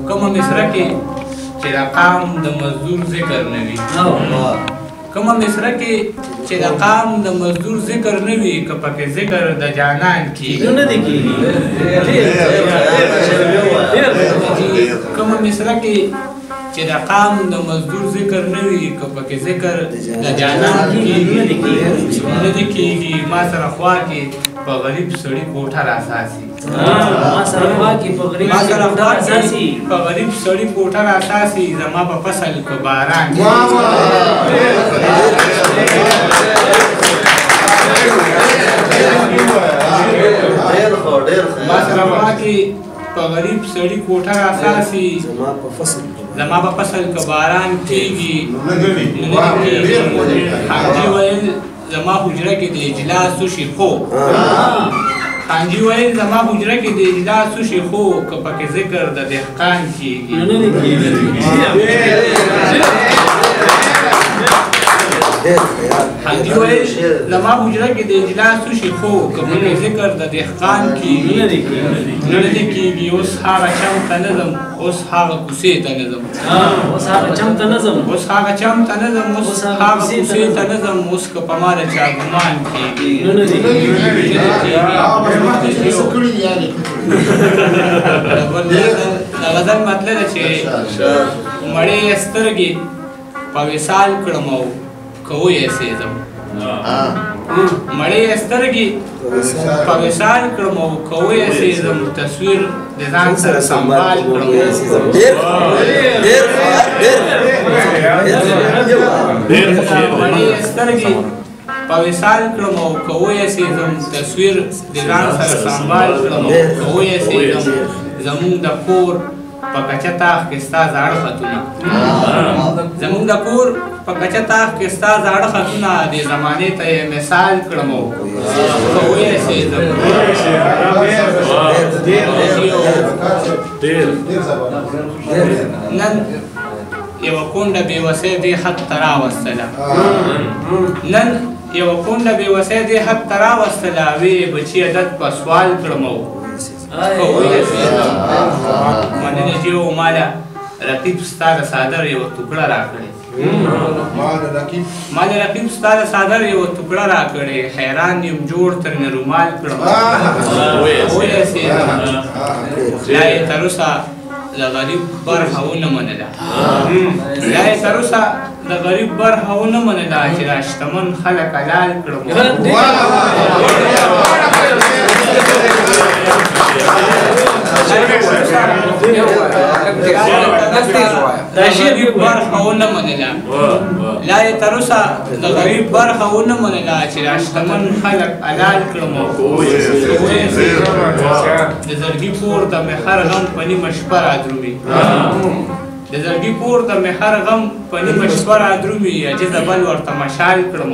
کومه مصره کې چې د قام د مزدور ذکر نه وي کومه مصره کې چې د قام د مزدور ذکر نه وي که پکې ذکر د جانان کېږي کومه مصره کې چې د قام د مزدور ذکر نه وي که پکې ذکر د جانان کېږي نه دې کېږي ما سره خوا کې په غریب سړي کوټه راساسي ما سره خوا کې په غریب سړي کوټه راساسي زما په فصل کې باران ما سره خوا کې په غریب سړي کوټه راساسي زما په فصل کې باران کېږي حاجي ویل زما حجره کې د اجلاس وشي خو حاجي ویل زما حجره کې د اجلاس وشي خو که پکې ذکر د دهقان کېږي حاجي ویل زما حجره کې د اجلاس وشي خو که پکې ذکر د دهقان کېږي نه دې کېږي اوس هغه چم ته نه ځم اوس هغه کوڅې ته نه ځم اوس هغه چم ته نه ځم اوس هغه کوڅې ته نه ځم اوس که په ما د چا ګمان کېږي د غزل مطلب ده چې مړې سترګې په وصال کړم او که ویسېدم مړې سترګې په وصال کړم او که ویسېدم تصویر د ځان سره سنبال کړم مړې سترګې په وصال کړم او که ویسېدم تصویر د ځان سره سنبال کړم او که ویسېدم زمونږ د کور په کچه تاخ کې ستا زاړه خطونه زمونږ د کور په کچه تاخ کې ستا زاړه خطونه دې زمانې ته یې مثال کړم او که ویسېدم نن یوه کونډه بېوسۍ دې حد ته راوستله نن یوه کونډه بېوسۍ دې حد ته راوستله ویې بچي عدد په سوال کړم او مننه چې و ماله رقیب ستا د صادر یوه ټوکړه راکړې ما د رقیب ستا د صادر یوه ټوکړه راکړې حیران یم جوړ ترنه رومال کړم ویسېدم لا یې تر اوسه د غریب برخه ونه منله لا یې تر اوسه د غریب برخه ونه منله چې دا شتمن خلک حلال کړم لا یې تر اوسه د غریب برخه ونه منله چې دا شتمن خلک حلال کړم د زړګي کور ته مې هر غم په نیمه شپه رادرومي د زړګي کور ته مې هر غم په نیمه شپه رادرومي عجیزه بل ورته مشال کړم